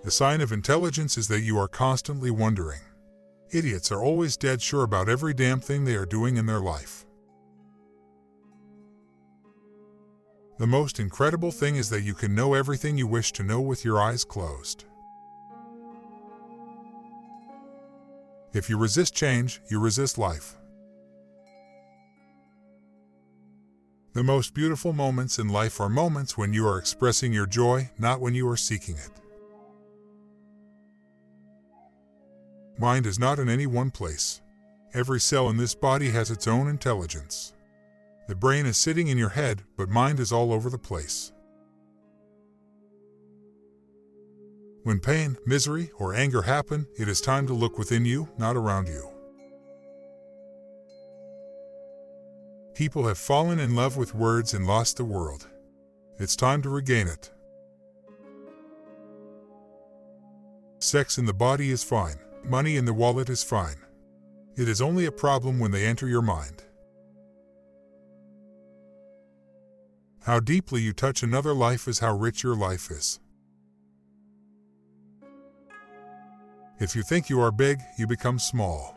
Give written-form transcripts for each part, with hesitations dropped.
The sign of intelligence is that you are constantly wondering. Idiots are always dead sure about every damn thing they are doing in their life. The most incredible thing is that you can know everything you wish to know with your eyes closed. If you resist change, you resist life. The most beautiful moments in life are moments when you are expressing your joy, not when you are seeking it. Mind is not in any one place. Every cell in this body has its own intelligence. The brain is sitting in your head, but mind is all over the place. When pain, misery, or anger happen, it is time to look within you, not around you. People have fallen in love with words and lost the world. It's time to regain it. Sex in the body is fine. Money in the wallet is fine. It is only a problem when they enter your mind. How deeply you touch another life is how rich your life is. If you think you are big, you become small.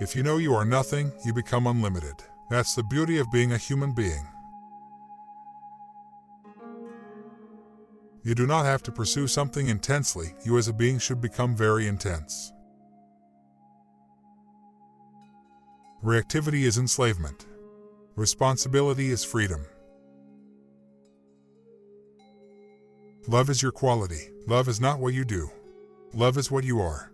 If you know you are nothing, you become unlimited. That's the beauty of being a human being. You do not have to pursue something intensely. You as a being should become very intense. Reactivity is enslavement. Responsibility is freedom. Love is your quality. Love is not what you do. Love is what you are.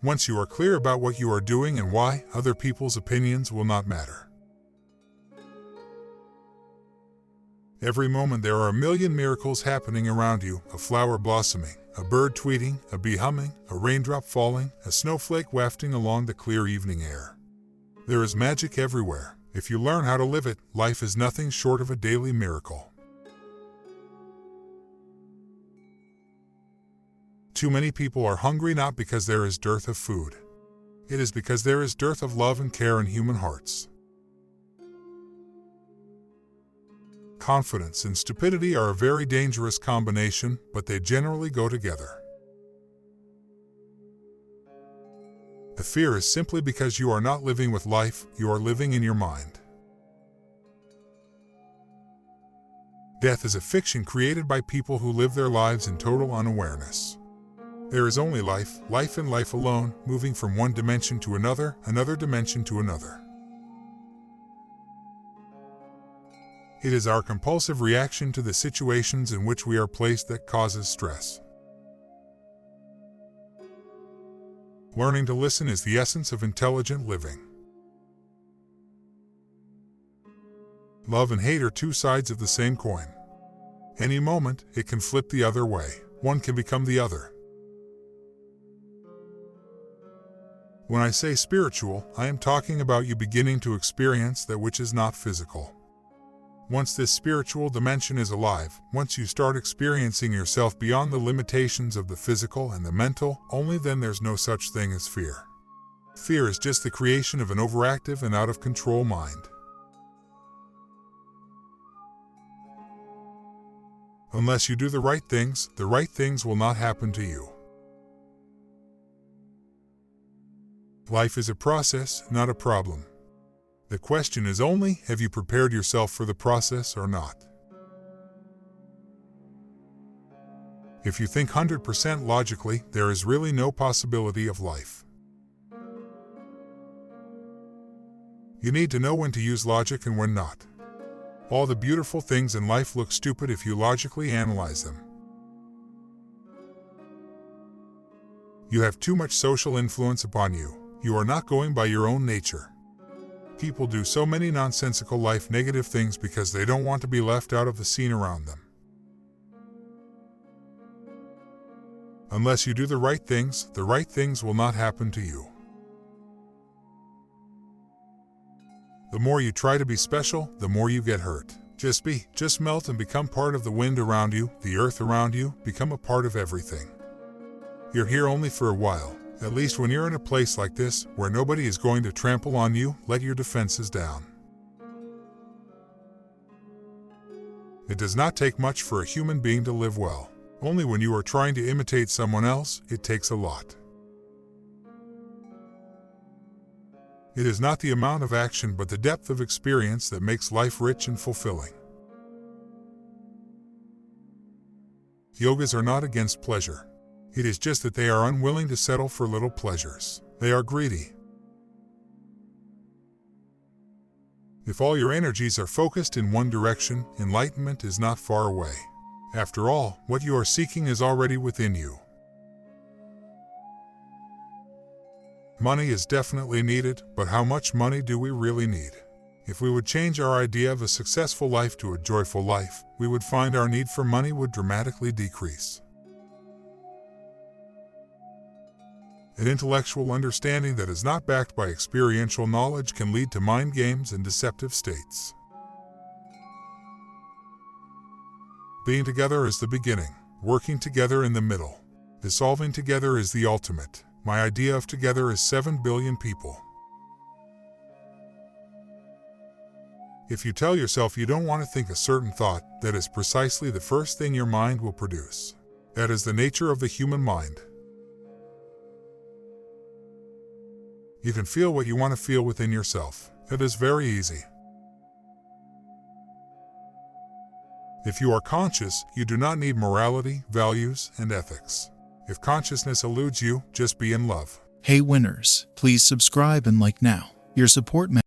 Once you are clear about what you are doing and why, other people's opinions will not matter. Every moment there are a million miracles happening around you, a flower blossoming, a bird tweeting, a bee humming, a raindrop falling, a snowflake wafting along the clear evening air. There is magic everywhere. If you learn how to live it, life is nothing short of a daily miracle. Too many people are hungry not because there is dearth of food. It is because there is dearth of love and care in human hearts. Confidence and stupidity are a very dangerous combination, but they generally go together. The fear is simply because you are not living with life, you are living in your mind. Death is a fiction created by people who live their lives in total unawareness. There is only life, life and life alone, moving from one dimension to another, another dimension to another. It is our compulsive reaction to the situations in which we are placed that causes stress. Learning to listen is the essence of intelligent living. Love and hate are two sides of the same coin. Any moment, it can flip the other way. One can become the other. When I say spiritual, I am talking about you beginning to experience that which is not physical. Once this spiritual dimension is alive, once you start experiencing yourself beyond the limitations of the physical and the mental, only then there's no such thing as fear. Fear is just the creation of an overactive and out-of-control mind. Unless you do the right things will not happen to you. Life is a process, not a problem. The question is only, have you prepared yourself for the process or not? If you think 100% logically, there is really no possibility of life. You need to know when to use logic and when not. All the beautiful things in life look stupid if you logically analyze them. You have too much social influence upon you. You are not going by your own nature. People do so many nonsensical life negative things because they don't want to be left out of the scene around them. Unless you do the right things will not happen to you. The more you try to be special, the more you get hurt. Just melt and become part of the wind around you, the earth around you, become a part of everything. You're here only for a while. At least when you're in a place like this, where nobody is going to trample on you, let your defenses down. It does not take much for a human being to live well. Only when you are trying to imitate someone else, it takes a lot. It is not the amount of action but the depth of experience that makes life rich and fulfilling. Yogas are not against pleasure. It is just that they are unwilling to settle for little pleasures. They are greedy. If all your energies are focused in one direction, enlightenment is not far away. After all, what you are seeking is already within you. Money is definitely needed, but how much money do we really need? If we would change our idea of a successful life to a joyful life, we would find our need for money would dramatically decrease. An intellectual understanding that is not backed by experiential knowledge can lead to mind games and deceptive states. Being together is the beginning, working together in the middle. Dissolving together is the ultimate. My idea of together is 7 billion people. If you tell yourself you don't want to think a certain thought, that is precisely the first thing your mind will produce. That is the nature of the human mind. You can feel what you want to feel within yourself. It is very easy. If you are conscious, you do not need morality, values, and ethics. If consciousness eludes you, just be in love. Hey winners, please subscribe and like now. Your support